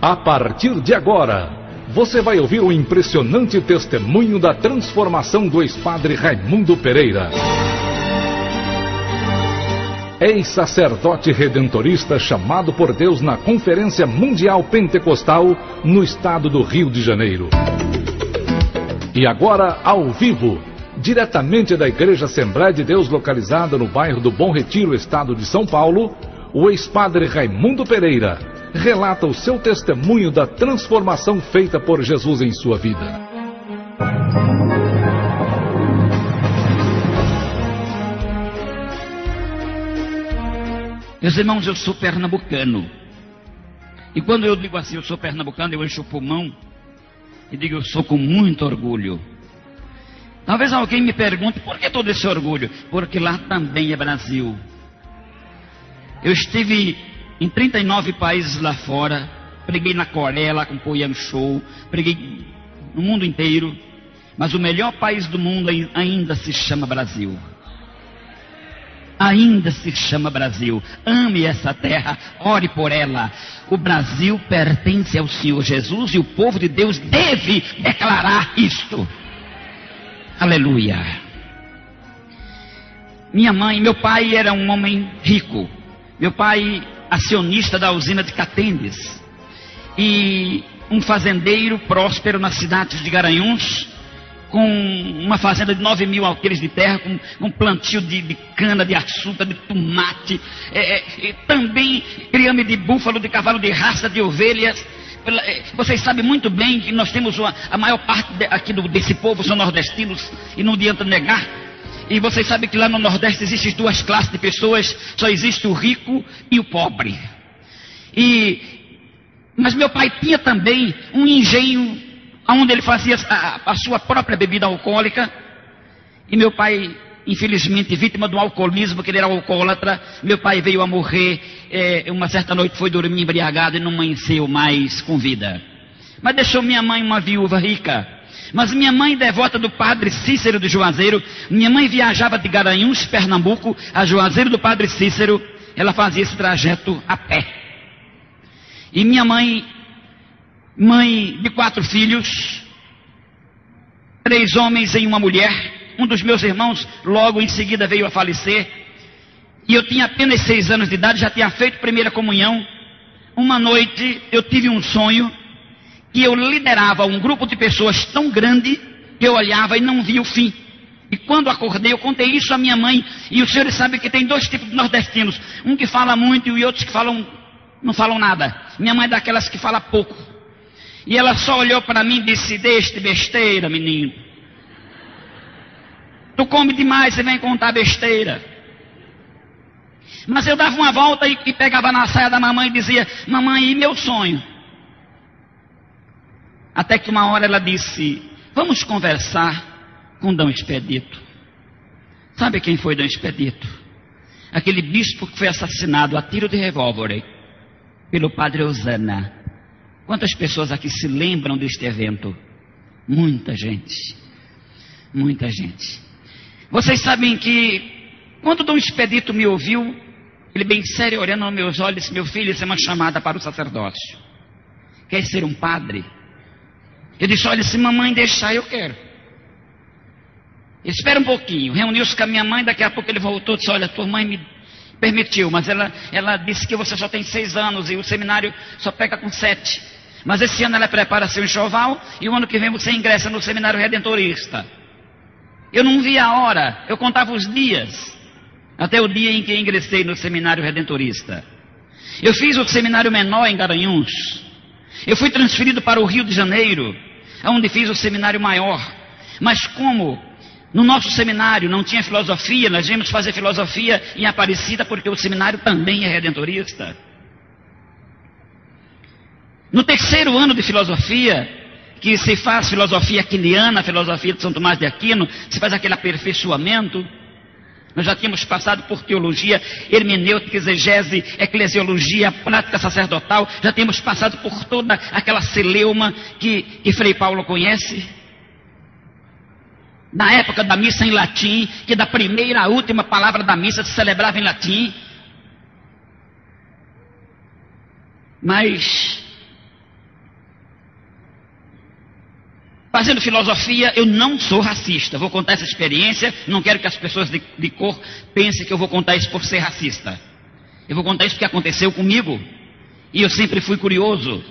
A partir de agora, você vai ouvir o impressionante testemunho da transformação do ex-padre Raimundo Pereira. Ex-sacerdote redentorista chamado por Deus na Conferência Mundial Pentecostal no estado do Rio de Janeiro. E agora, ao vivo, diretamente da Igreja Assembleia de Deus localizada no bairro do Bom Retiro, estado de São Paulo, o ex-padre Raimundo Pereira relata o seu testemunho da transformação feita por Jesus em sua vida. Meus irmãos, eu sou pernambucano. E quando eu digo assim, eu sou pernambucano, eu encho o pulmão e digo, eu sou com muito orgulho. Talvez alguém me pergunte, por que todo esse orgulho? Porque lá também é Brasil. Eu estive em 39 países lá fora, preguei na Coreia, lá com Poyang Show, preguei no mundo inteiro, mas o melhor país do mundo ainda se chama Brasil. Ainda se chama Brasil. Ame essa terra, ore por ela. O Brasil pertence ao Senhor Jesus e o povo de Deus deve declarar isto. Aleluia. Meu pai era um homem rico. Meu pai, acionista da usina de Catendes, e um fazendeiro próspero na cidade de Garanhuns, com uma fazenda de 9.000 alqueires de terra, com plantio de cana, de açúcar, de tomate, também criame de búfalo, de cavalo de raça, de ovelhas. Vocês sabem muito bem que nós temos a maior parte aqui desse povo são nordestinos, e não adianta negar. E vocês sabem que lá no Nordeste existem duas classes de pessoas, só existe o rico e o pobre. Mas meu pai tinha também um engenho, onde ele fazia a sua própria bebida alcoólica. E meu pai, infelizmente, vítima do alcoolismo, que ele era alcoólatra, meu pai veio a morrer, uma certa noite foi dormir embriagado e não amanheceu mais com vida. Mas deixou minha mãe uma viúva rica. Mas minha mãe, devota do padre Cícero de Juazeiro, minha mãe viajava de Garanhuns, Pernambuco, a Juazeiro do padre Cícero, ela fazia esse trajeto a pé. E minha mãe de 4 filhos, 3 homens e uma mulher, um dos meus irmãos logo em seguida veio a falecer, e eu tinha apenas 6 anos de idade, já tinha feito primeira comunhão. Uma noite eu tive um sonho, que eu liderava um grupo de pessoas tão grande, que eu olhava e não via o fim. E quando acordei, eu contei isso à minha mãe, e os senhores sabem que tem 2 tipos de nordestinos, um que fala muito e outros que não falam nada. Minha mãe é daquelas que fala pouco. E ela só olhou para mim e disse, deixe besteira, menino. Tu come demais e vem contar besteira. Mas eu dava uma volta e pegava na saia da mamãe e dizia, mamãe, e meu sonho? Até que uma hora ela disse, vamos conversar com Dom Expedito. Sabe quem foi Dom Expedito? Aquele bispo que foi assassinado a tiro de revólver pelo padre Osana. Quantas pessoas aqui se lembram deste evento? Muita gente. Muita gente. Vocês sabem que quando Dom Expedito me ouviu, ele bem sério, olhando nos meus olhos, disse, meu filho, isso é uma chamada para o sacerdócio. Quer ser um padre? Eu disse, olha, se mamãe deixar, eu quero. Espera um pouquinho. Reuniu-se com a minha mãe, daqui a pouco ele voltou e disse, olha, tua mãe me permitiu, mas ela disse que você só tem 6 anos e o seminário só pega com 7. Mas esse ano ela prepara seu enxoval e o ano que vem você ingressa no seminário redentorista. Eu não via a hora, eu contava os dias, até o dia em que ingressei no seminário redentorista. Eu fiz o seminário menor em Garanhuns. Eu fui transferido para o Rio de Janeiro, onde fiz o seminário maior. Mas como no nosso seminário não tinha filosofia, nós viemos fazer filosofia em Aparecida, porque o seminário também é redentorista. No 3º ano de filosofia, que se faz filosofia aquiniana, filosofia de São Tomás de Aquino, se faz aquele aperfeiçoamento. Nós já tínhamos passado por teologia, hermenêutica, exegese, eclesiologia, prática sacerdotal. Já tínhamos passado por toda aquela celeuma que Frei Paulo conhece. Na época da missa em latim, que da primeira à última palavra da missa se celebrava em latim. Mas fazendo filosofia, eu não sou racista. Vou contar essa experiência, não quero que as pessoas de cor pensem que eu vou contar isso por ser racista. Eu vou contar isso porque aconteceu comigo. E eu sempre fui curioso.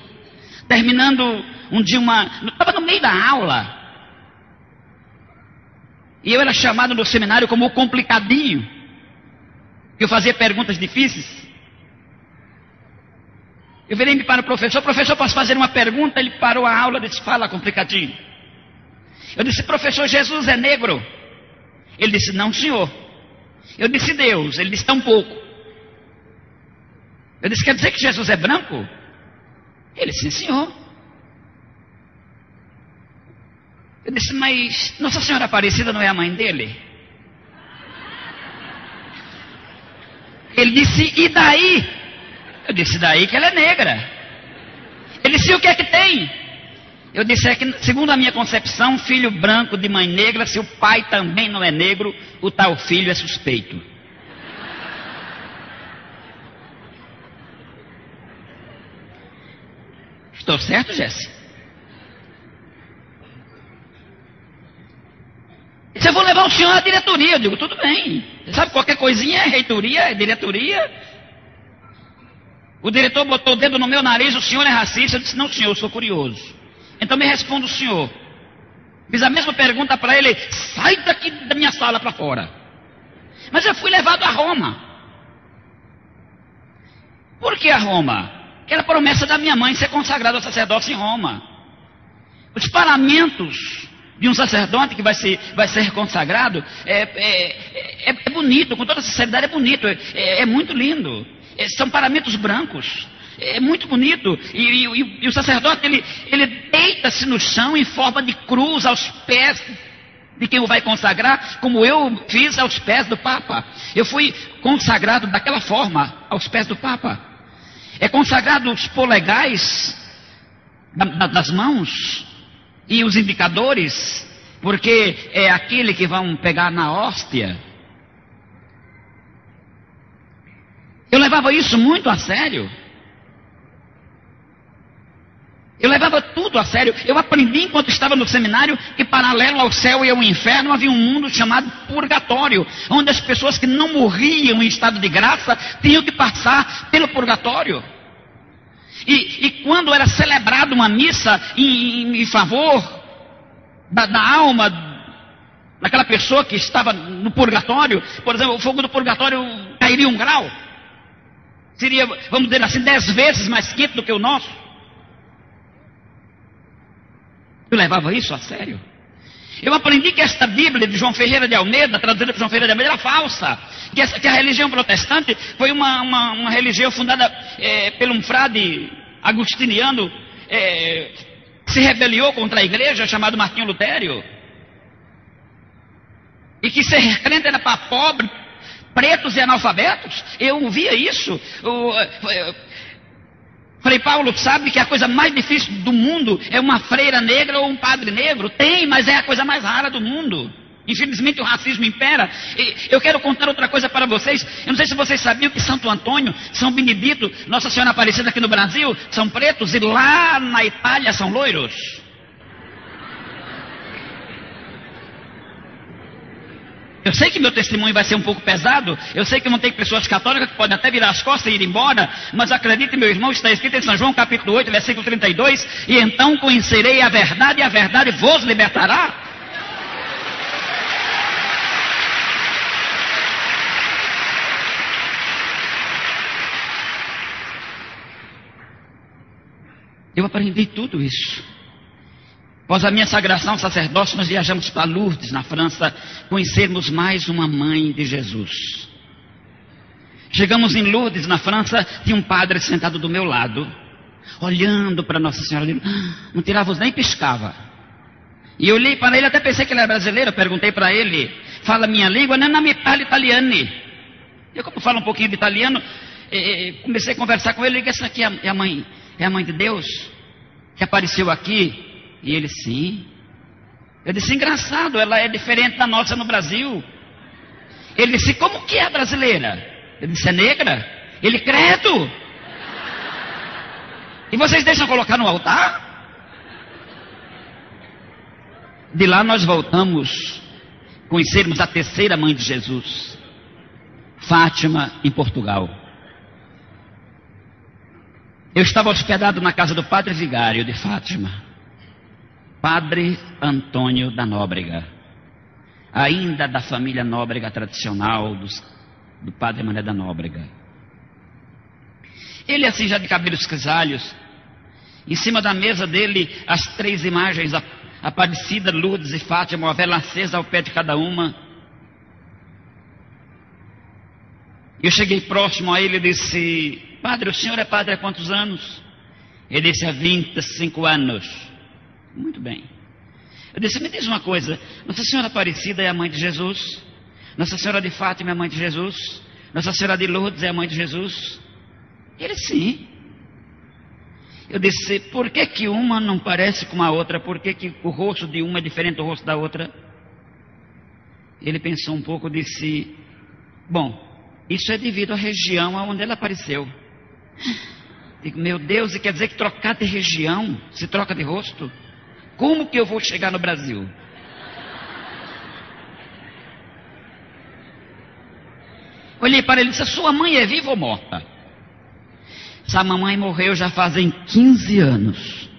Terminando um dia estava no meio da aula. E eu era chamado no seminário como o complicadinho. Eu fazia perguntas difíceis. Eu virei-me para o professor, posso fazer uma pergunta? Ele parou a aula e disse, fala, complicadinho. Eu disse, professor, Jesus é negro? Ele disse, não, senhor. Eu disse, Deus? Ele disse, tão pouco. Eu disse, quer dizer que Jesus é branco? Ele disse, sim, senhor. Eu disse, mas Nossa Senhora Aparecida não é a mãe dele? Ele disse, e daí? Eu disse, daí que ela é negra. Ele disse, e o que é que tem? Eu disse, é que segundo a minha concepção, filho branco de mãe negra, se o pai também não é negro, o tal filho é suspeito. Estou certo, Jesse? Se eu vou levar o senhor à diretoria, eu digo, tudo bem. Você sabe, qualquer coisinha é reitoria, é diretoria. O diretor botou o dedo no meu nariz, o senhor é racista. Eu disse, não, senhor, eu sou curioso. Então me responda o senhor. Fiz a mesma pergunta para ele, sai daqui da minha sala para fora. Mas eu fui levado a Roma. Por que a Roma? Que era a promessa da minha mãe ser consagrado ao sacerdócio em Roma. Os paramentos de um sacerdote que vai ser consagrado é bonito, com toda sinceridade é bonito, é muito lindo. São paramentos brancos, é muito bonito. E o sacerdote ele deita-se no chão em forma de cruz aos pés de quem o vai consagrar, como eu fiz aos pés do Papa. Eu fui consagrado daquela forma aos pés do Papa. É consagrado os polegais das mãos e os indicadores, porque é aquele que vão pegar na hóstia. Eu levava isso muito a sério. Eu levava tudo a sério. Eu aprendi enquanto estava no seminário que paralelo ao céu e ao inferno havia um mundo chamado purgatório, onde as pessoas que não morriam em estado de graça tinham que passar pelo purgatório. E quando era celebrada uma missa em favor da alma daquela pessoa que estava no purgatório, por exemplo, o fogo do purgatório cairia 1 grau. Seria, vamos dizer assim, 10 vezes mais quente do que o nosso. Eu levava isso a sério. Eu aprendi que esta Bíblia de João Ferreira de Almeida, traduzida por João Ferreira de Almeida, era falsa. Que a religião protestante foi uma religião fundada por um frade agustiniano que se rebeliou contra a igreja, chamado Martinho Lutério. E que ser crente era para pobres, pretos e analfabetos. Eu ouvia isso. Frei Paulo sabe que a coisa mais difícil do mundo é uma freira negra ou um padre negro. Tem, mas é a coisa mais rara do mundo. Infelizmente o racismo impera. E eu quero contar outra coisa para vocês. Eu não sei se vocês sabiam que Santo Antônio, São Benedito, Nossa Senhora Aparecida aqui no Brasil são pretos e lá na Itália são loiros. Eu sei que meu testemunho vai ser um pouco pesado, eu sei que vão ter pessoas católicas que podem até virar as costas e ir embora, mas acredite, meu irmão, está escrito em São João capítulo 8, versículo 32, e então conhecerei a verdade e a verdade vos libertará. Eu aprendi tudo isso. Após a minha sagração ao sacerdócio, nós viajamos para Lourdes, na França, conhecermos mais uma mãe de Jesus. Chegamos em Lourdes, na França, tinha um padre sentado do meu lado, olhando para Nossa Senhora, não tirava nem piscava. E eu olhei para ele, até pensei que ele era brasileiro, perguntei para ele, fala minha língua? Não me parla italiano. Eu, como falo um pouquinho de italiano, comecei a conversar com ele, e essa aqui é a mãe de Deus, que apareceu aqui. E ele, sim. Eu disse, engraçado, ela é diferente da nossa no Brasil. Ele disse, como que é brasileira? Eu disse, é negra. Ele, credo. E vocês deixam colocar no altar? De lá nós voltamos conhecermos a terceira mãe de Jesus, Fátima, em Portugal. Eu estava hospedado na casa do padre vigário de Fátima, Padre Antônio da Nóbrega, ainda da família Nóbrega tradicional, do padre Mané da Nóbrega. Ele assim já de cabelos grisalhos, em cima da mesa dele as 3 imagens, Aparecida, Lourdes e Fátima, uma vela acesa ao pé de cada uma. Eu cheguei próximo a ele e disse: padre, o senhor é padre há quantos anos? Ele disse: há 25 anos. Muito bem. Eu disse: me diz uma coisa, Nossa Senhora Aparecida é a mãe de Jesus? Nossa Senhora de Fátima é a mãe de Jesus? Nossa Senhora de Lourdes é a mãe de Jesus? Ele: sim. Eu disse: por que que uma não parece com a outra? Por que que o rosto de uma é diferente do rosto da outra? Ele pensou um pouco e disse: bom, isso é devido à região onde ela apareceu. Digo: meu Deus, e quer dizer que trocar de região se troca de rosto? Como que eu vou chegar no Brasil? Olhei para ele e disse: sua mãe é viva ou morta? Essa mamãe morreu já fazem 15 anos.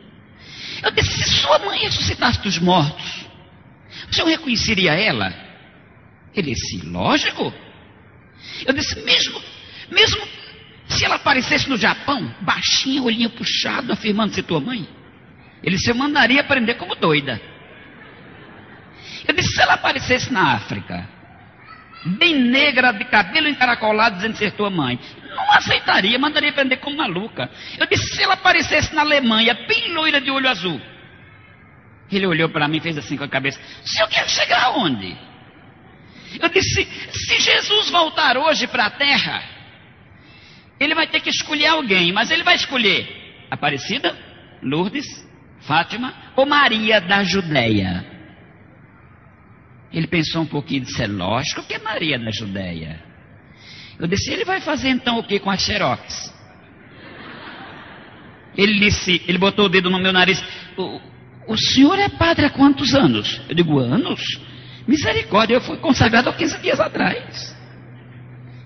Eu disse: se sua mãe ressuscitasse dos mortos, o senhor reconheceria ela? Ele disse: lógico. Eu disse: mesmo se ela aparecesse no Japão, baixinha, olhinho puxado, afirmando ser tua mãe? Ele disse: eu mandaria prender como doida. Eu disse: se ela aparecesse na África, bem negra, de cabelo encaracolado, dizendo ser tua mãe, não aceitaria, mandaria prender como maluca. Eu disse: se ela aparecesse na Alemanha, bem loira, de olho azul. Ele olhou para mim e fez assim com a cabeça: o senhor quer chegar aonde? Eu disse: se Jesus voltar hoje para a terra, ele vai ter que escolher alguém, mas ele vai escolher Aparecida, Lourdes, Fátima ou Maria da Judéia. Ele pensou um pouquinho e disse: é lógico que é Maria da Judéia. Eu disse: ele vai fazer então o que com as xerox? Ele disse, ele botou o dedo no meu nariz: o senhor é padre há quantos anos? Eu digo: anos? Misericórdia, eu fui consagrado há 15 dias atrás.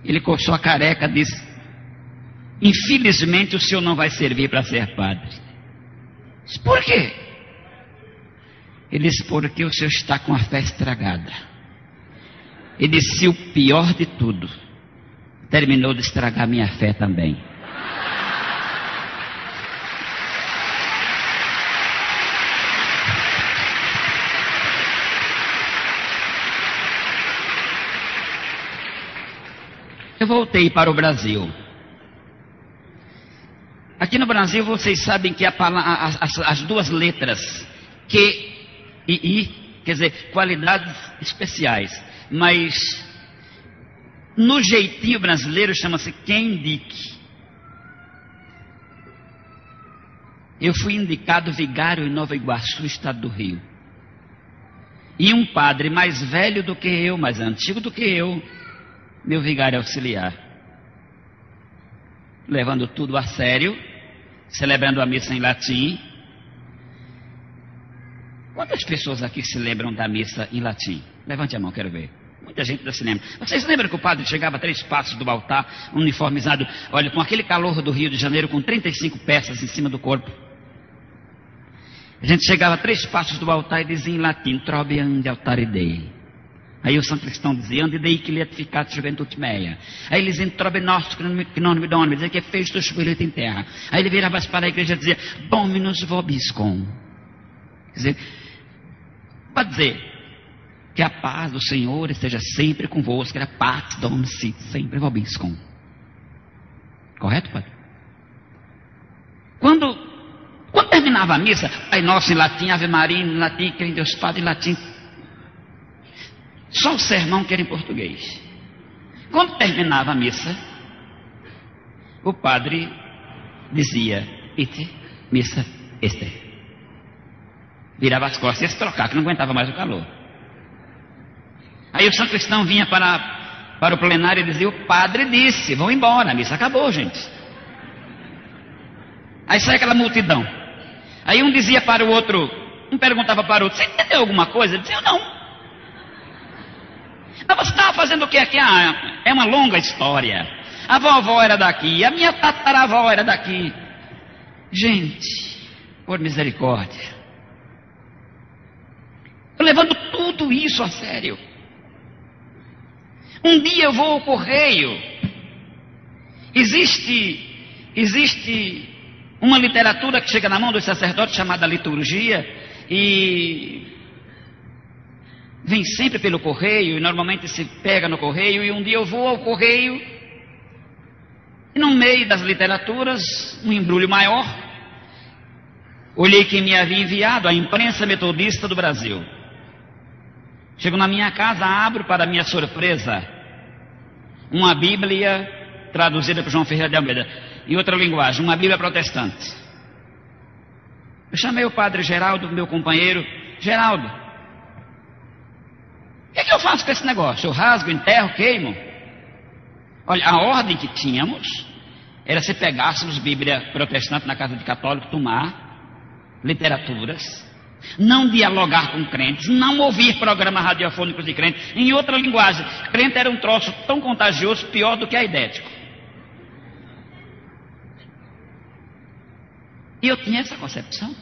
Ele coçou a careca e disse: infelizmente o senhor não vai servir para ser padre. Eu disse: por quê? Ele disse: porque o senhor está com a fé estragada. Ele disse: o pior de tudo, terminou de estragar minha fé também. Eu voltei para o Brasil. Aqui no Brasil vocês sabem que as 2 letras Q e I, quer dizer, qualidades especiais, mas no jeitinho brasileiro chama-se quem indique. Eu fui indicado vigário em Nova Iguaçu, estado do Rio. E um padre mais velho do que eu, mais antigo do que eu, meu vigário auxiliar. Levando tudo a sério, celebrando a missa em latim. Quantas pessoas aqui se lembram da missa em latim? Levante a mão, quero ver. Muita gente ainda se lembra. Vocês lembram que o padre chegava a 3 passos do altar, uniformizado, olha, com aquele calor do Rio de Janeiro, com 35 peças em cima do corpo? A gente chegava a 3 passos do altar e dizia em latim: trobe ande altare Dei. Aí o sacristão dizia: ande dei que lietificat juventude mea. Aí ele dizia: trobe nostro que non me done, dizia que fez do espírito em terra. Aí ele virava para a igreja e dizia: dominus vobiscum. Quer dizer, para dizer que a paz do Senhor esteja sempre convosco, era pax dominus sit, sempre vobiscum. Correto, padre? Quando terminava a missa, Pai Nosso em latim, Ave Maria em latim, crê em Deus Padre em latim. Só o sermão que era em português. Quando terminava a missa, o padre dizia: ite, missa, este. Virava as costas e ia se trocar, que não aguentava mais o calor. Aí o sacristão vinha para o plenário e dizia: o padre disse, vão embora, a missa acabou, gente. Aí sai aquela multidão. Aí um dizia para o outro: Um perguntava para o outro: você entendeu alguma coisa? Ele dizia: não. Mas você estava fazendo o que aqui? Ah, é uma longa história. A vovó era daqui, a minha tataravó era daqui. Gente, por misericórdia. Eu levando tudo isso a sério. Um dia eu vou ao correio. Existe uma literatura que chega na mão dos sacerdotes chamada liturgia e vem sempre pelo correio e normalmente se pega no correio. E um dia eu vou ao correio e no meio das literaturas, um embrulho maior, olhei quem me havia enviado: a imprensa metodista do Brasil. Chego na minha casa, abro, para minha surpresa, uma Bíblia traduzida por João Ferreira de Almeida, em outra linguagem, uma Bíblia protestante. Eu chamei o padre Geraldo, meu companheiro: Geraldo, o que é que eu faço com esse negócio? Eu rasgo, enterro, queimo? Olha, a ordem que tínhamos era se pegássemos Bíblia protestante na casa de católico, tomar literaturas, não dialogar com crentes, não ouvir programas radiofônicos de crentes, em outra linguagem. Crente era um troço tão contagioso, pior do que aidético. E eu tinha essa concepção.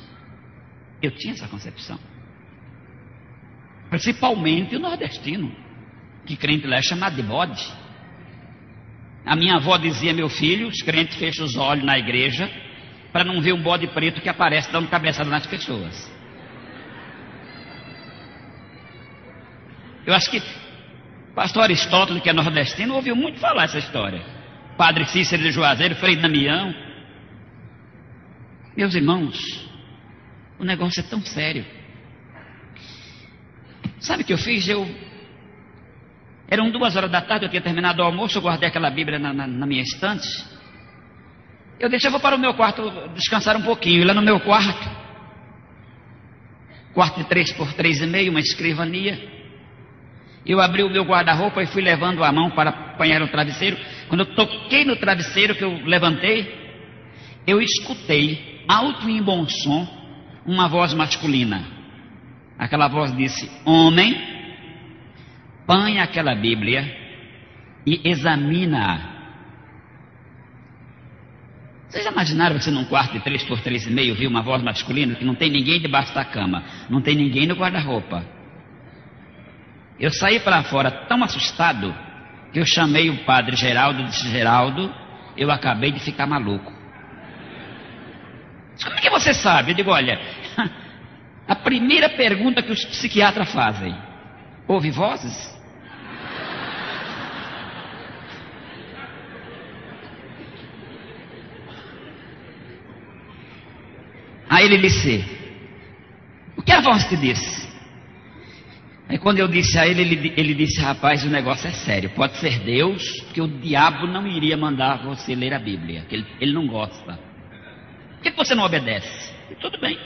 Principalmente o nordestino, que crente lá é chamado de bode. A minha avó dizia: meu filho, os crentes fecham os olhos na igreja para não ver um bode preto que aparece dando cabeçada nas pessoas. Eu acho que o pastor Aristóteles, que é nordestino, ouviu muito falar essa história. Padre Cícero de Juazeiro, Frei Damião. Meus irmãos, o negócio é tão sério. Sabe o que eu fiz? Eram 2 horas da tarde, eu tinha terminado o almoço, eu guardei aquela Bíblia na minha estante. Eu vou para o meu quarto descansar um pouquinho. E lá no meu quarto de 3 por 3,5, uma escrivania. Eu abri o meu guarda-roupa e fui levando a mão para apanhar o travesseiro. Quando eu toquei no travesseiro que eu levantei, eu escutei, alto e em bom som, uma voz masculina. Aquela voz disse: homem, põe aquela Bíblia e examina-a. Vocês já imaginaram você num quarto de 3 por 3,5 viu uma voz masculina que não tem ninguém debaixo da cama, não tem ninguém no guarda-roupa? Eu saí para fora tão assustado que eu chamei o padre Geraldo e disse: Geraldo, eu acabei de ficar maluco. Como é que você sabe? Eu digo: olha, a primeira pergunta que os psiquiatras fazem: ouve vozes? Aí ele disse: o que a voz te disse? Aí quando eu disse a ele, ele disse: rapaz, o negócio é sério, pode ser Deus, porque o diabo não iria mandar você ler a Bíblia, que ele não gosta. Por que você não obedece? E tudo bem.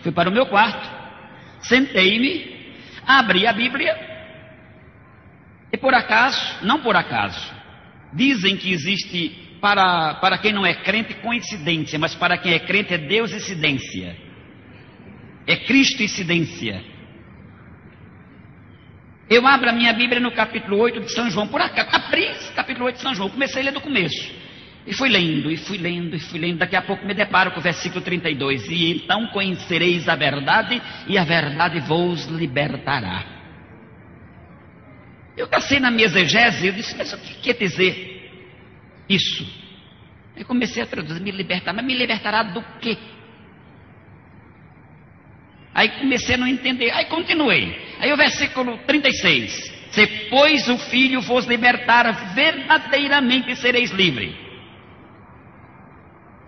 Fui para o meu quarto, sentei-me, abri a Bíblia, e por acaso, não por acaso, dizem que existe para quem não é crente coincidência, mas para quem é crente é Deus-incidência, é Cristo-incidência. Eu abro a minha Bíblia no capítulo 8 de São João, por acaso, abri esse capítulo 8 de São João, comecei a ler do começo. E fui lendo, daqui a pouco me deparo com o versículo 32, e então conhecereis a verdade, e a verdade vos libertará. Eu cacei na minha exegese, eu disse: mas o que quer dizer isso? Eu comecei a traduzir: me libertar, mas me libertará do quê? Aí comecei a não entender, aí continuei. Aí o versículo 36, se pois o Filho vos libertar, verdadeiramente sereis livres.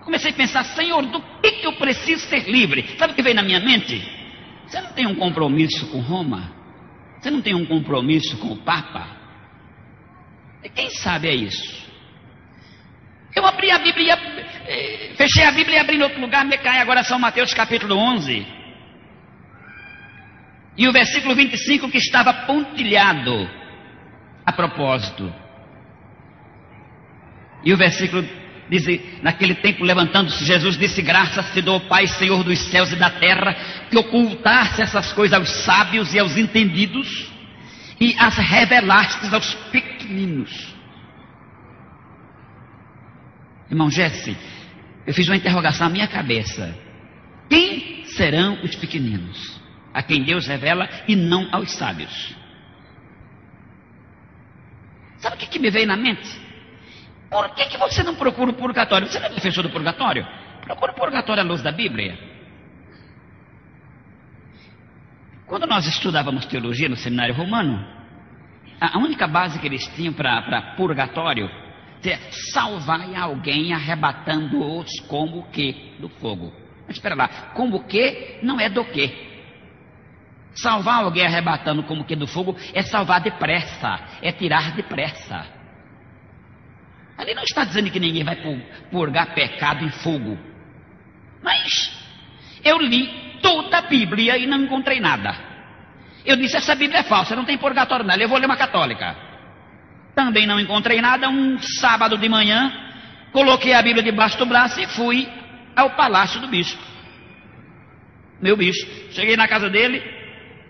Comecei a pensar: Senhor, do que eu preciso ser livre? Sabe o que veio na minha mente? Você não tem um compromisso com Roma? Você não tem um compromisso com o Papa? E quem sabe é isso? Eu abri a Bíblia, fechei a Bíblia e abri em outro lugar, me cai agora São Mateus capítulo 11. E o versículo 25 que estava pontilhado a propósito. E o versículo Diz, naquele tempo, levantando-se, Jesus disse: graças te dou, Pai, Senhor dos céus e da terra, que ocultaste essas coisas aos sábios e aos entendidos e as revelastes aos pequeninos. Irmão Jesse, eu fiz uma interrogação na minha cabeça: quem serão os pequeninos a quem Deus revela e não aos sábios? Sabe o que me veio na mente? Por que você não procura o purgatório? Você não é defensor do purgatório? Procura o purgatório à luz da Bíblia. Quando nós estudávamos teologia no seminário romano, a única base que eles tinham para purgatório é salvar alguém arrebatando-os como o que? Do fogo. Mas espera lá, como o que não é do que. Salvar alguém arrebatando como o que do fogo é salvar depressa, é tirar depressa. Ali não está dizendo que ninguém vai purgar pecado em fogo. Mas eu li toda a Bíblia e não encontrei nada. Eu disse: essa Bíblia é falsa, não tem purgatório nela, eu vou ler uma católica. Também não encontrei nada. Um sábado de manhã, coloquei a Bíblia debaixo do braço e fui ao palácio do bispo. Meu bispo. Cheguei na casa dele,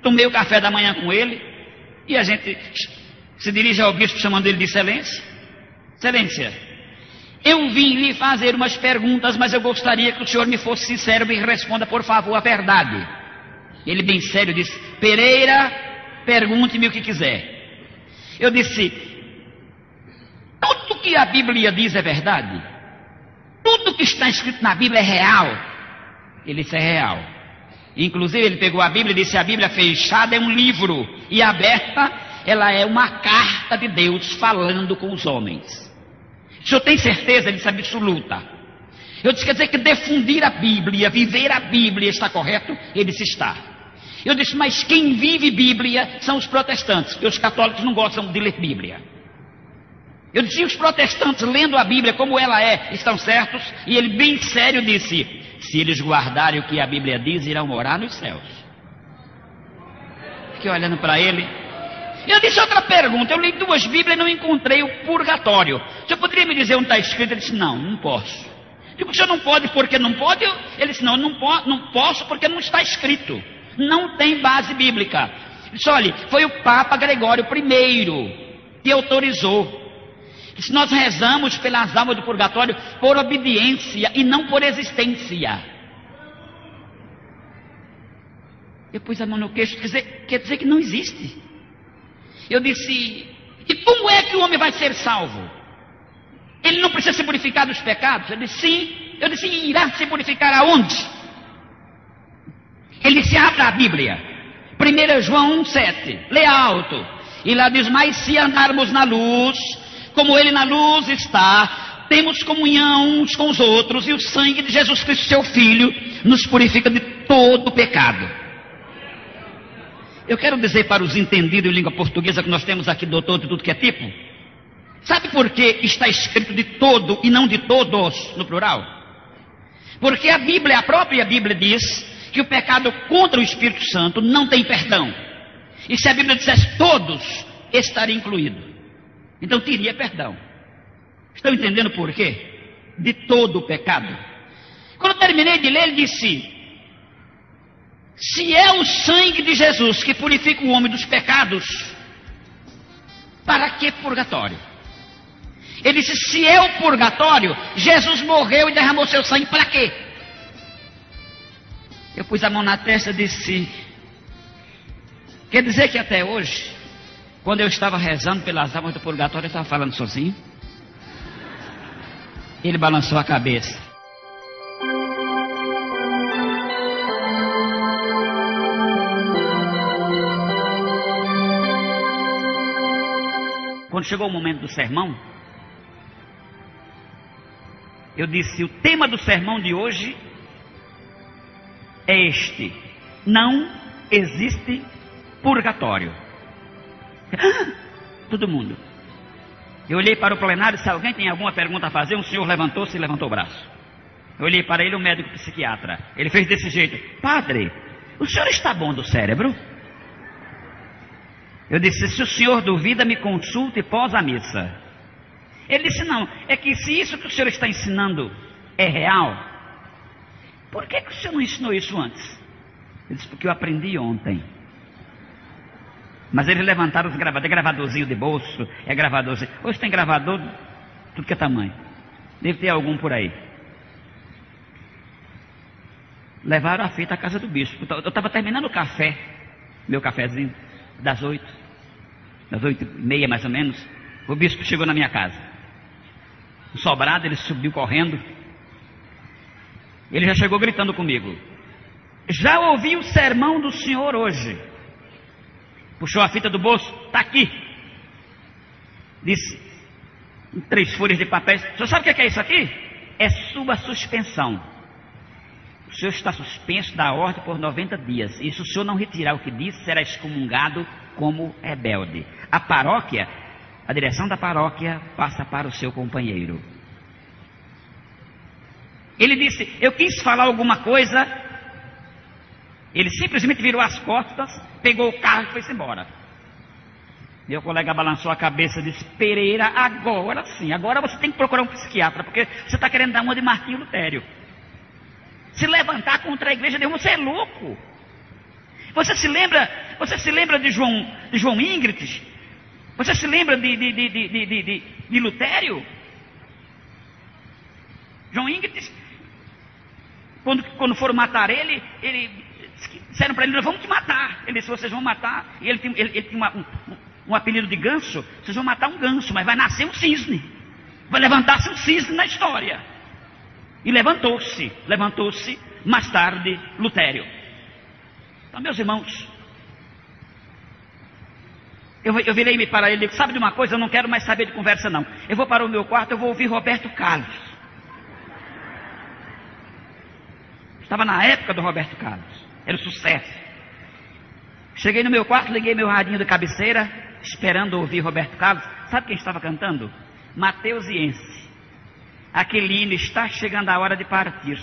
tomei o café da manhã com ele, e a gente se dirige ao bispo chamando ele de excelência. Excelência, eu vim lhe fazer umas perguntas, mas eu gostaria que o senhor me fosse sincero e me responda, por favor, a verdade. Ele, bem sério, disse: Pereira, pergunte-me o que quiser. Eu disse: tudo que a Bíblia diz é verdade? Tudo que está escrito na Bíblia é real? Ele disse: é real. Inclusive ele pegou a Bíblia e disse: a Bíblia fechada é um livro, e aberta ela é uma carta de Deus falando com os homens. O senhor tem certeza? Ele disse: absoluta. Eu disse: quer dizer que difundir a Bíblia, viver a Bíblia está correto? Ele disse: está. Eu disse: mas quem vive Bíblia são os protestantes, porque os católicos não gostam de ler Bíblia. Eu disse: os protestantes, lendo a Bíblia como ela é, estão certos? E ele, bem sério, disse: se eles guardarem o que a Bíblia diz, irão morar nos céus. Fiquei olhando para ele. Eu disse: outra pergunta, eu li 2 Bíblias e não encontrei o purgatório. O senhor poderia me dizer onde está escrito? Ele disse: não, não posso. Digo: o senhor não pode porque não pode? Ele disse: não, não posso porque não está escrito. Não tem base bíblica. Ele disse: olha, foi o Papa Gregório I que autorizou. Ele disse: nós rezamos pelas almas do purgatório por obediência e não por existência. Eu pus a mão no queixo, quer dizer que não existe. Eu disse: e como é que o homem vai ser salvo? Ele não precisa se purificar dos pecados? Eu disse: sim. Eu disse: irá se purificar aonde? Ele disse: abra a Bíblia, 1 João 1,7, lê alto, e lá diz: mas se andarmos na luz, como ele na luz está, temos comunhão uns com os outros, e o sangue de Jesus Cristo, seu Filho, nos purifica de todo pecado. Eu quero dizer para os entendidos em língua portuguesa que nós temos aqui doutor de tudo que é tipo, sabe por que está escrito de todo e não de todos no plural? Porque a Bíblia, a própria Bíblia diz que o pecado contra o Espírito Santo não tem perdão. E se a Bíblia dissesse todos, estaria incluído. Então teria perdão. Estão entendendo por quê? De todo o pecado. Quando eu terminei de ler, ele disse: se é o sangue de Jesus que purifica o homem dos pecados, para que purgatório? Ele disse: se é o purgatório, Jesus morreu e derramou seu sangue, para quê? Eu pus a mão na testa e disse: quer dizer que até hoje, quando eu estava rezando pelas almas do purgatório, eu estava falando sozinho? Ele balançou a cabeça. Quando chegou o momento do sermão, eu disse: o tema do sermão de hoje é este: não existe purgatório. Todo mundo. Eu olhei para o plenário, se alguém tem alguma pergunta a fazer, um senhor levantou-se e levantou o braço. Eu olhei para ele, um médico psiquiatra. Ele fez desse jeito: padre, o senhor está bom do cérebro? Eu disse: se o senhor duvida, me consulte pós a missa. Ele disse, não, é que se isso que o senhor está ensinando é real, por que o senhor não ensinou isso antes? Ele disse, porque eu aprendi ontem. Mas eles levantaram os gravadores, é gravadorzinho de bolso, é gravadorzinho. Hoje tem gravador, tudo que é tamanho. Deve ter algum por aí. Levaram a fita à casa do bispo. Eu estava terminando o café, meu cafezinho, das 8h30 mais ou menos. O bispo chegou na minha casa. O sobrado, ele subiu correndo. Ele já chegou gritando comigo. Já ouvi o sermão do senhor hoje. Puxou a fita do bolso, está aqui. Disse, em 3 folhas de papel, o senhor sabe o que é isso aqui? É sua suspensão. O senhor está suspenso da ordem por 90 dias. E se o senhor não retirar o que disse, será excomungado como rebelde. A paróquia, a direção da paróquia passa para o seu companheiro. Ele disse, eu quis falar alguma coisa. Ele simplesmente virou as costas, pegou o carro e foi-se embora. Meu colega balançou a cabeça e disse, Pereira, agora sim, agora você tem que procurar um psiquiatra, porque você está querendo dar uma de Martinho Lutério. Se levantar contra a igreja de Deus, você é louco. Você se lembra de João Ingrid? Você se lembra de Lutério? João Ingrid, quando foram matar ele disseram para ele, nós vamos te matar. Ele disse, vocês vão matar. E ele tinha um apelido de ganso. Vocês vão matar um ganso, mas vai nascer um cisne. Vai levantar-se um cisne na história. E levantou-se mais tarde Lutério. Então, meus irmãos, eu virei-me para ele e disse, sabe de uma coisa, eu não quero mais saber de conversa não. Eu vou para o meu quarto, eu vou ouvir Roberto Carlos. Estava na época do Roberto Carlos. Era um sucesso. Cheguei no meu quarto, liguei meu radinho de cabeceira, esperando ouvir Roberto Carlos. Sabe quem estava cantando? Mateusiense. Aquele hino, está chegando a hora de partir.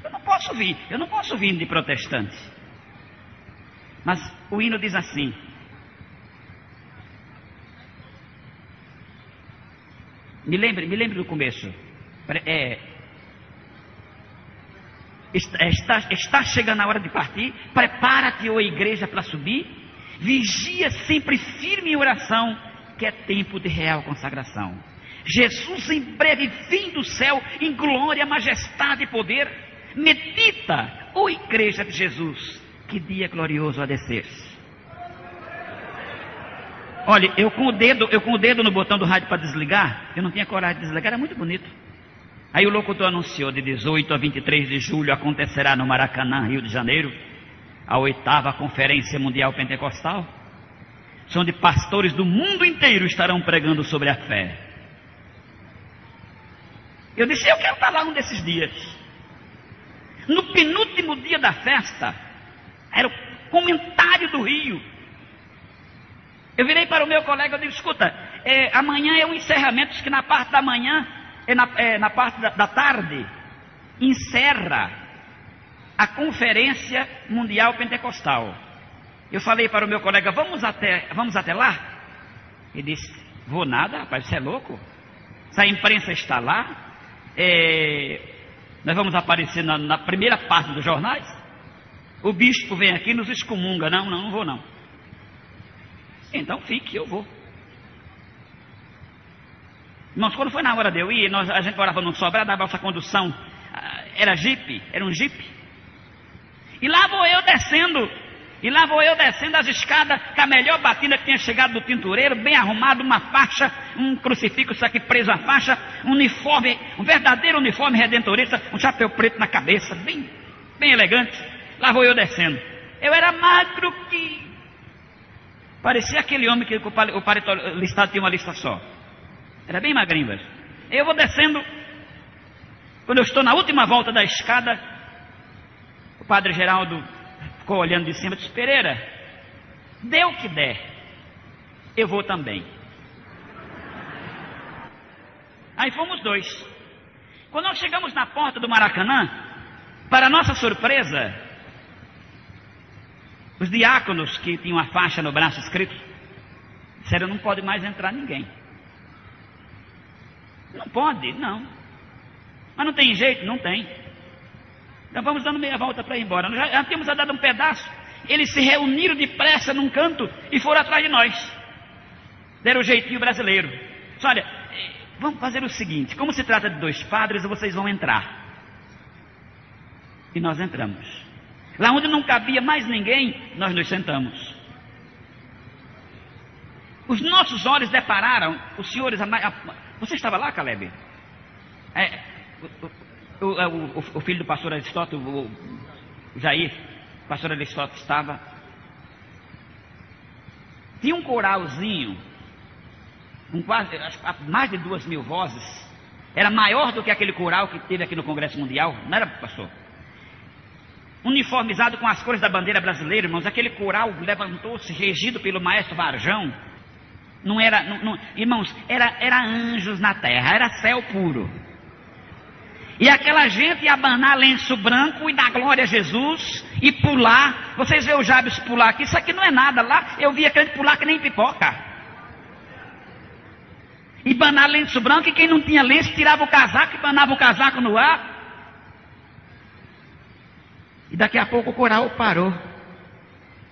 Eu não posso ouvir hino de protestante. Mas o hino diz assim. Me lembre do começo. Está chegando a hora de partir. Prepara-te, ó igreja, para subir. Vigia sempre firme em oração, que é tempo de real consagração. Jesus em breve vem do céu, em glória, majestade e poder. Medita, ó igreja de Jesus, que dia glorioso a descer. Olha, eu com o dedo no botão do rádio para desligar, eu não tinha coragem de desligar, era muito bonito. Aí o locutor anunciou, de 18 a 23 de julho acontecerá no Maracanã, Rio de Janeiro, a 8ª Conferência Mundial Pentecostal, onde pastores do mundo inteiro estarão pregando sobre a fé. Eu disse, eu quero estar lá um desses dias. No penúltimo dia da festa, era o comentário do Rio. Eu virei para o meu colega e disse, escuta, amanhã é um encerramento, que na parte da manhã, na parte da tarde, encerra a Conferência Mundial Pentecostal. Eu falei para o meu colega, vamos até lá? Ele disse, vou nada, rapaz, você é louco? Se a imprensa está lá, nós vamos aparecer na primeira parte dos jornais. O bispo vem aqui e nos excomunga. Não vou não. Então fique, eu vou. Irmãos, quando foi na hora de eu ir, a gente morava num sobrado, a nossa condução era um jipe. E lá vou eu descendo as escadas, com a melhor batina que tinha chegado do tintureiro, bem arrumado, uma faixa, um crucifixo aqui preso à faixa, um uniforme, um verdadeiro uniforme redentorista, um chapéu preto na cabeça, bem elegante. Lá vou eu descendo. Eu era magro que parecia aquele homem que o paletó listado tinha uma lista só. Era bem magrinho, velho. Eu vou descendo. Quando eu estou na última volta da escada, o padre Geraldo ficou olhando de cima e disse, Pereira, dê o que der, eu vou também. Aí fomos dois. Quando nós chegamos na porta do Maracanã, para nossa surpresa, os diáconos que tinham a faixa no braço escrito Sério, não pode mais entrar ninguém. Não pode, não. Mas não tem jeito? Não tem. Então vamos dando meia volta para ir embora. Nós já tínhamos andado um pedaço. Eles se reuniram depressa num canto e foram atrás de nós. Deram o jeitinho brasileiro. Disse, olha, vamos fazer o seguinte, como se trata de 2 padres, vocês vão entrar. E nós entramos. Lá onde não cabia mais ninguém, nós nos sentamos. Os nossos olhos depararam, os senhores... Você estava lá, Caleb? O filho do pastor Aristóteles, o Jair, o pastor Aristóteles estava. Tinha um coralzinho, com quase mais de 2.000 vozes. Era maior do que aquele coral que teve aqui no Congresso Mundial, não era, pastor? Uniformizado com as cores da bandeira brasileira, irmãos. Aquele coral levantou-se, regido pelo maestro Varjão. Não era, irmãos, era anjos na terra, era céu puro. E aquela gente ia abanar lenço branco e dar glória a Jesus e pular. Vocês veem o Jabes pular aqui, isso aqui não é nada. Lá eu vi aquele pular que nem pipoca. E banar lenço branco, e quem não tinha lenço tirava o casaco e banava o casaco no ar. E daqui a pouco o coral parou.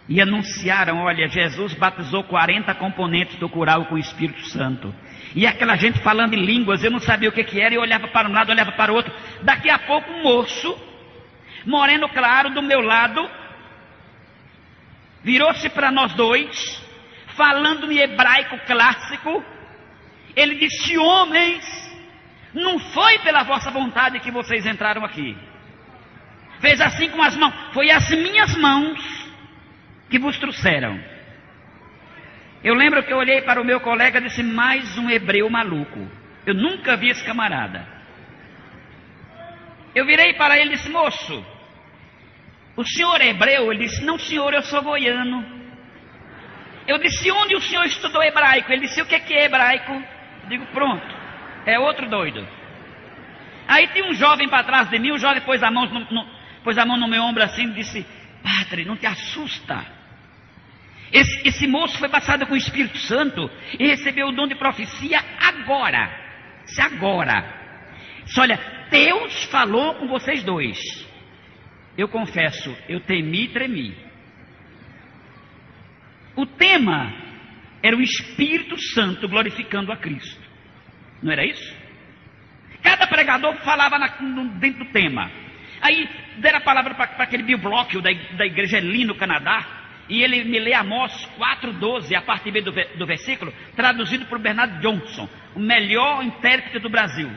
E anunciaram, olha, Jesus batizou 40 componentes do coral com o Espírito Santo. E aquela gente falando em línguas, eu não sabia o que era, e olhava para um lado, olhava para o outro. Daqui a pouco um moço, moreno claro, do meu lado, virou-se para nós dois, falando em hebraico clássico. Ele disse, homens, não foi pela vossa vontade que vocês entraram aqui. Fez assim com as mãos, foi as minhas mãos que vos trouxeram. Eu lembro que eu olhei para o meu colega e disse, mais um hebreu maluco. Eu nunca vi esse camarada. Eu virei para ele e disse, moço, o senhor é hebreu? Ele disse, não senhor, eu sou goiano. Eu disse, onde o senhor estudou hebraico? Ele disse, o que é hebraico? Eu digo, pronto, é outro doido. Aí tinha um jovem para trás de mim, o jovem pôs a mão no meu ombro assim e disse, padre, não te assusta. Esse moço foi batizado com o Espírito Santo e recebeu o dom de profecia agora. Se agora. Olha, Deus falou com vocês dois. Eu confesso, eu temi e tremi. O tema era o Espírito Santo glorificando a Cristo. Não era isso? Cada pregador falava dentro do tema. Aí deram a palavra para aquele Bill Block da igreja Eli no Canadá. E ele me lê Amós 4,12, a parte B do versículo, traduzido por Bernard Johnson, o melhor intérprete do Brasil.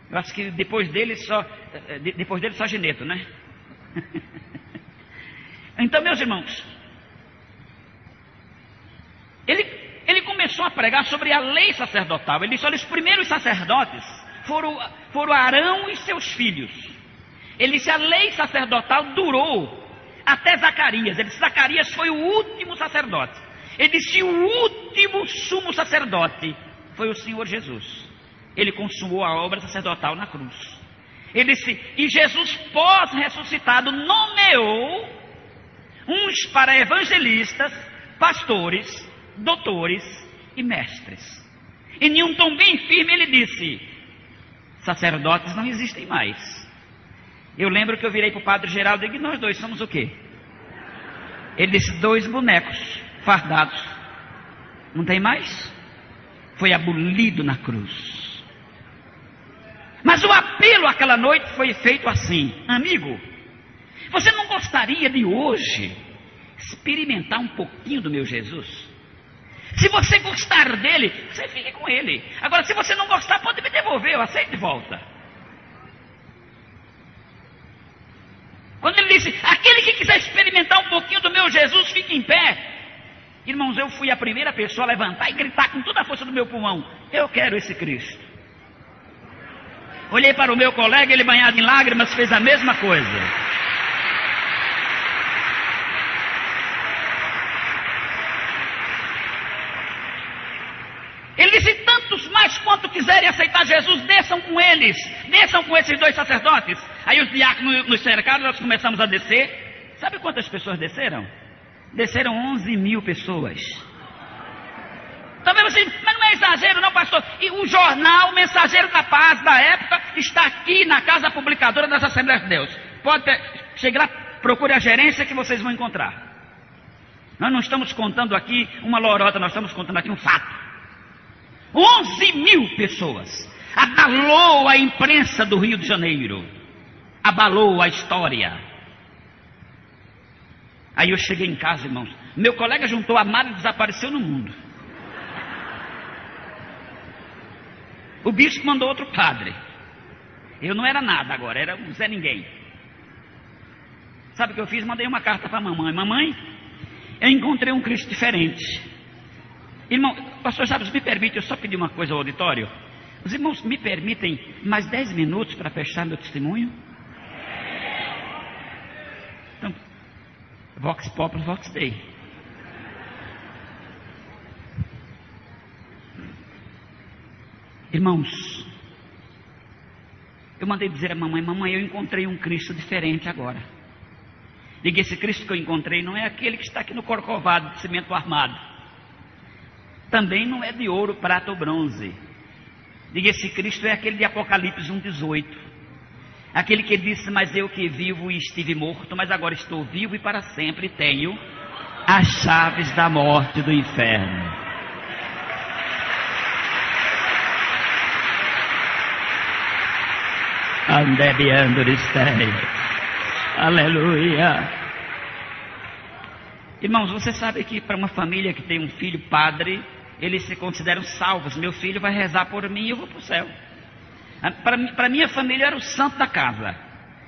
Eu acho que depois dele só Gineto, né? Então, meus irmãos, ele começou a pregar sobre a lei sacerdotal. Ele disse, olha, os primeiros sacerdotes foram Arão e seus filhos. Ele disse, a lei sacerdotal durou até Zacarias. Ele disse, Zacarias foi o último sacerdote. Ele disse, o último sumo sacerdote foi o Senhor Jesus. Ele consumou a obra sacerdotal na cruz. Ele disse, e Jesus pós-ressuscitado nomeou uns para evangelistas, pastores, doutores e mestres. E em um tom bem firme ele disse, sacerdotes não existem mais. Eu lembro que eu virei para o padre Geraldo e disse, nós dois somos o quê? Ele disse, 2 bonecos fardados. Não tem mais? Foi abolido na cruz. Mas o apelo aquela noite foi feito assim, amigo, você não gostaria de hoje experimentar um pouquinho do meu Jesus? Se você gostar dele, você fique com ele. Agora, se você não gostar, pode me devolver, eu aceito de volta. Quando ele disse, aquele que quiser experimentar um pouquinho do meu Jesus, fique em pé. Irmãos, eu fui a primeira pessoa a levantar e gritar com toda a força do meu pulmão, eu quero esse Cristo. Olhei para o meu colega, ele banhado em lágrimas, fez a mesma coisa. Ele disse, tantos mais quanto quiserem aceitar Jesus, desçam com eles, desçam com esses 2 sacerdotes. Aí os diáconos nos cercaram, nós começamos a descer. Sabe quantas pessoas desceram? Desceram 11.000 pessoas. Talvez você, mas não é exagero não, pastor. E o jornal Mensageiro da Paz da época está aqui na casa publicadora das Assembleias de Deus. Pode chegar lá, procure a gerência que vocês vão encontrar. Nós não estamos contando aqui uma lorota, nós estamos contando aqui um fato. 11.000 pessoas. Abalou a imprensa do Rio de Janeiro. Abalou a história. Aí eu cheguei em casa, irmãos. Meu colega juntou a mala e desapareceu no mundo. O bispo mandou outro padre. Eu não era nada agora, era um Zé Ninguém. Sabe o que eu fiz? Mandei uma carta para a mamãe. Mamãe, eu encontrei um Cristo diferente. Irmão, pastor Jabes, me permite, eu só pedi uma coisa ao auditório. Os irmãos me permitem mais 10 minutos para fechar meu testemunho? Então, Vox Populi, Vox Dei. Irmãos, eu mandei dizer à mamãe, mamãe, eu encontrei um Cristo diferente agora. Diga, esse Cristo que eu encontrei não é aquele que está aqui no Corcovado de cimento armado. Também não é de ouro, prata ou bronze. Diga, esse Cristo é aquele de Apocalipse 1,18. Aquele que disse, mas eu que vivo e estive morto, mas agora estou vivo e para sempre tenho as chaves da morte e do inferno. Aleluia. Irmãos, você sabe que para uma família que tem um filho padre, eles se consideram salvos. Meu filho vai rezar por mim e eu vou para o céu. Para minha família eu era o santo da casa.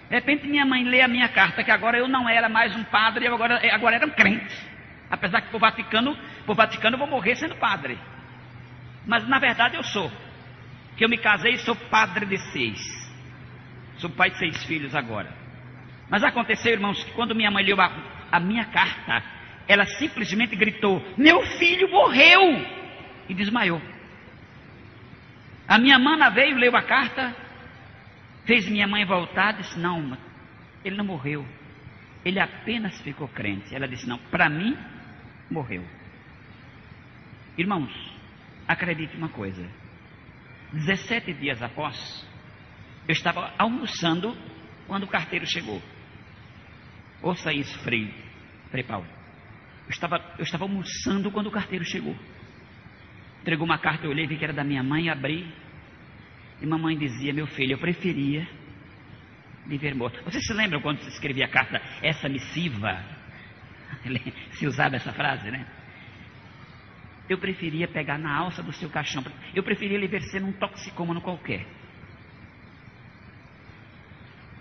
De repente minha mãe lê a minha carta, que agora eu não era mais um padre, eu agora era um crente. Apesar que por Vaticano eu vou morrer sendo padre. Mas na verdade eu sou. Que eu me casei e sou padre de 6. Sou pai de 6 filhos agora. Mas aconteceu, irmãos, que quando minha mãe leu a minha carta, ela simplesmente gritou, meu filho morreu! E desmaiou. A minha mana veio, leu a carta, fez minha mãe voltar, disse, não, ele não morreu. Ele apenas ficou crente. Ela disse, não, para mim, morreu. Irmãos, acredite uma coisa. 17 dias após, eu estava almoçando quando o carteiro chegou. Ouça isso, Frei Paulo. Eu estava almoçando quando o carteiro chegou. Entregou uma carta, eu olhei, vi que era da minha mãe, abri. E mamãe dizia, meu filho, eu preferia viver morto. Você se lembra quando se escrevia a carta, essa missiva? Se usava essa frase, né? Eu preferia pegar na alça do seu caixão. Eu preferia lhe ver ser um toxicômano qualquer.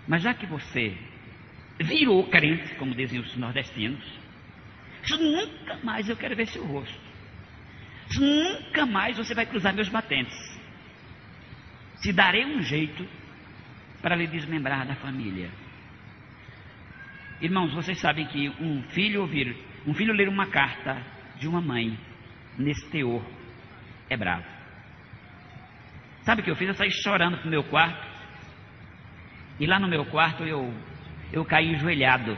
Mas já que você virou crente, como dizem os nordestinos, nunca mais eu quero ver seu rosto. Nunca mais você vai cruzar meus batentes. Te darei um jeito para lhe desmembrar da família. Irmãos, vocês sabem que um filho ler uma carta de uma mãe nesse teor é bravo. Sabe o que eu fiz? Eu saí chorando para o meu quarto. E lá no meu quarto eu caí enjoelhado.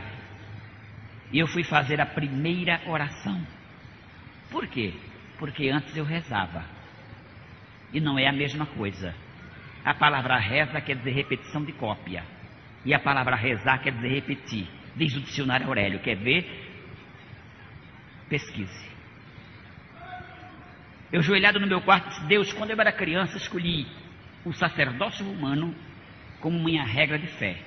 E eu fui fazer a primeira oração. Por quê? Porque antes eu rezava. E não é a mesma coisa. A palavra reza quer dizer repetição de cópia. E a palavra rezar quer dizer repetir. Diz o dicionário Aurélio. Quer ver? Pesquise. Eu ajoelhado no meu quarto disse, Deus, quando eu era criança, escolhi o sacerdócio romano como minha regra de fé.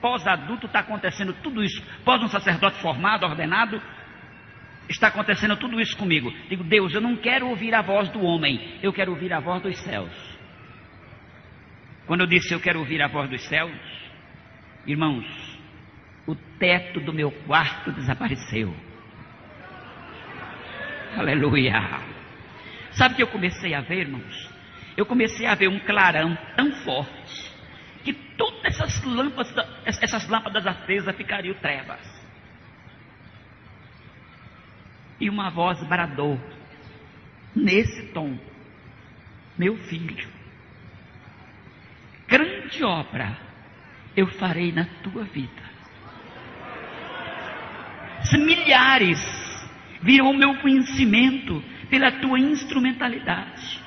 Pós-adulto está acontecendo tudo isso. Pós um sacerdote formado, ordenado, está acontecendo tudo isso comigo. Digo, Deus, eu não quero ouvir a voz do homem, eu quero ouvir a voz dos céus. Quando eu disse eu quero ouvir a voz dos céus, irmãos, o teto do meu quarto desapareceu. Aleluia. Sabe o que eu comecei a ver, irmãos? Eu comecei a ver um clarão tão forte que todas essas lâmpadas acesas ficariam trevas. E uma voz bradou nesse tom, meu filho, grande obra eu farei na tua vida. Se milhares viram o meu conhecimento, pela tua instrumentalidade.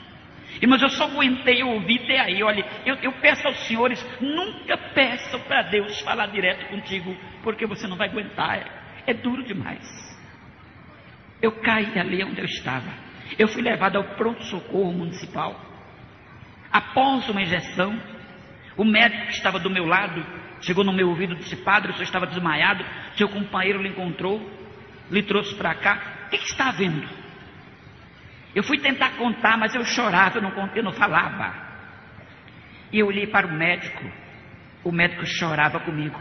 Irmãos, eu só aguentei ouvir até aí. Olha, eu peço aos senhores, nunca peçam para Deus falar direto contigo, porque você não vai aguentar, é duro demais. Eu caí ali onde eu estava. Eu fui levado ao pronto-socorro municipal. Após uma injeção, o médico que estava do meu lado chegou no meu ouvido e disse: padre, o senhor estava desmaiado, seu companheiro lhe encontrou, lhe trouxe para cá, o que está havendo? Eu fui tentar contar, mas eu chorava, eu não falava. E eu olhei para o médico chorava comigo.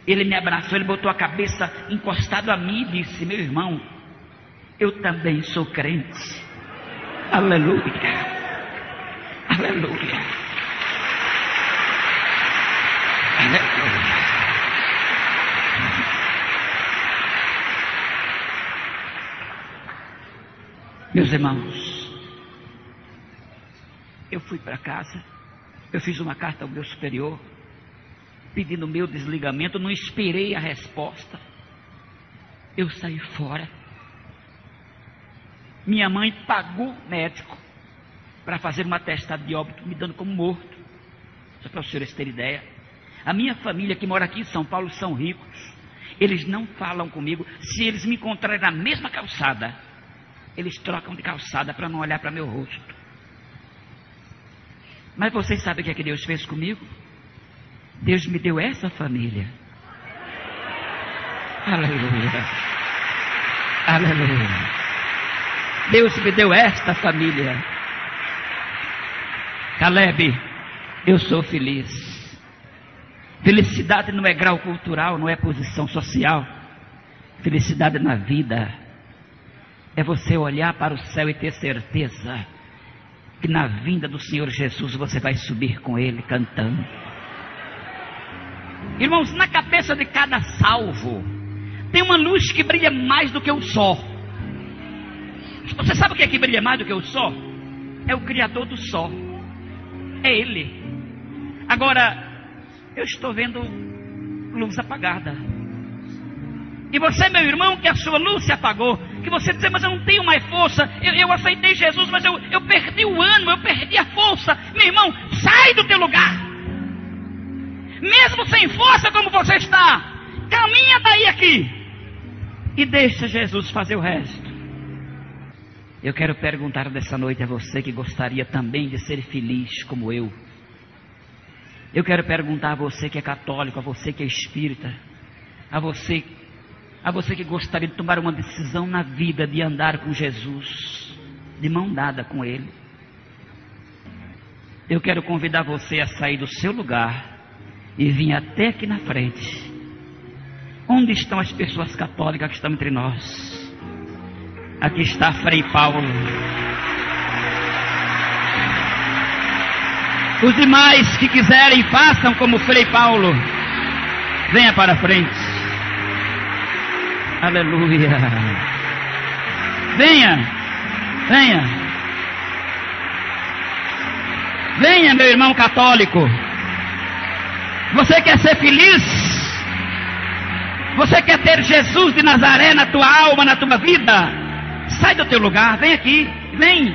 Ele me abraçou, ele botou a cabeça encostado a mim e disse: meu irmão, eu também sou crente. Aleluia, aleluia, aleluia. Meus irmãos, eu fui para casa, eu fiz uma carta ao meu superior, pedindo meu desligamento, não esperei a resposta, eu saí fora. Minha mãe pagou médico para fazer um atestado de óbito, me dando como morto, só para os senhores terem ideia. A minha família que mora aqui em São Paulo são ricos, eles não falam comigo. Se eles me encontrarem na mesma calçada, eles trocam de calçada para não olhar para meu rosto. Mas vocês sabem o que é que Deus fez comigo? Deus me deu essa família. Aleluia, aleluia. Deus me deu esta família. Caleb, eu sou feliz. Felicidade não é grau cultural, não é posição social. Felicidade na vida é você olhar para o céu e ter certeza que na vinda do Senhor Jesus você vai subir com Ele cantando. Irmãos, na cabeça de cada salvo tem uma luz que brilha mais do que o sol. Você sabe o que é que brilha mais do que o sol? É o Criador do sol. É Ele. Agora, eu estou vendo luz apagada. E você, meu irmão, que a sua luz se apagou, que você diz: mas eu não tenho mais força, eu aceitei Jesus, mas eu perdi o ânimo, eu perdi a força. Meu irmão, sai do teu lugar. Mesmo sem força como você está, caminha daí aqui e deixa Jesus fazer o resto. Eu quero perguntar dessa noite a você que gostaria também de ser feliz como eu. Eu quero perguntar a você que é católico, a você que é espírita, a você que gostaria de tomar uma decisão na vida de andar com Jesus, de mão dada com Ele. Eu quero convidar você a sair do seu lugar e vir até aqui na frente. Onde estão as pessoas católicas que estão entre nós? Aqui está Frei Paulo. Os demais que quiserem, façam como Frei Paulo. Venha para a frente. Aleluia. Venha, venha. Venha, meu irmão católico. Você quer ser feliz? Você quer ter Jesus de Nazaré na tua alma, na tua vida? Sai do teu lugar, vem aqui, vem.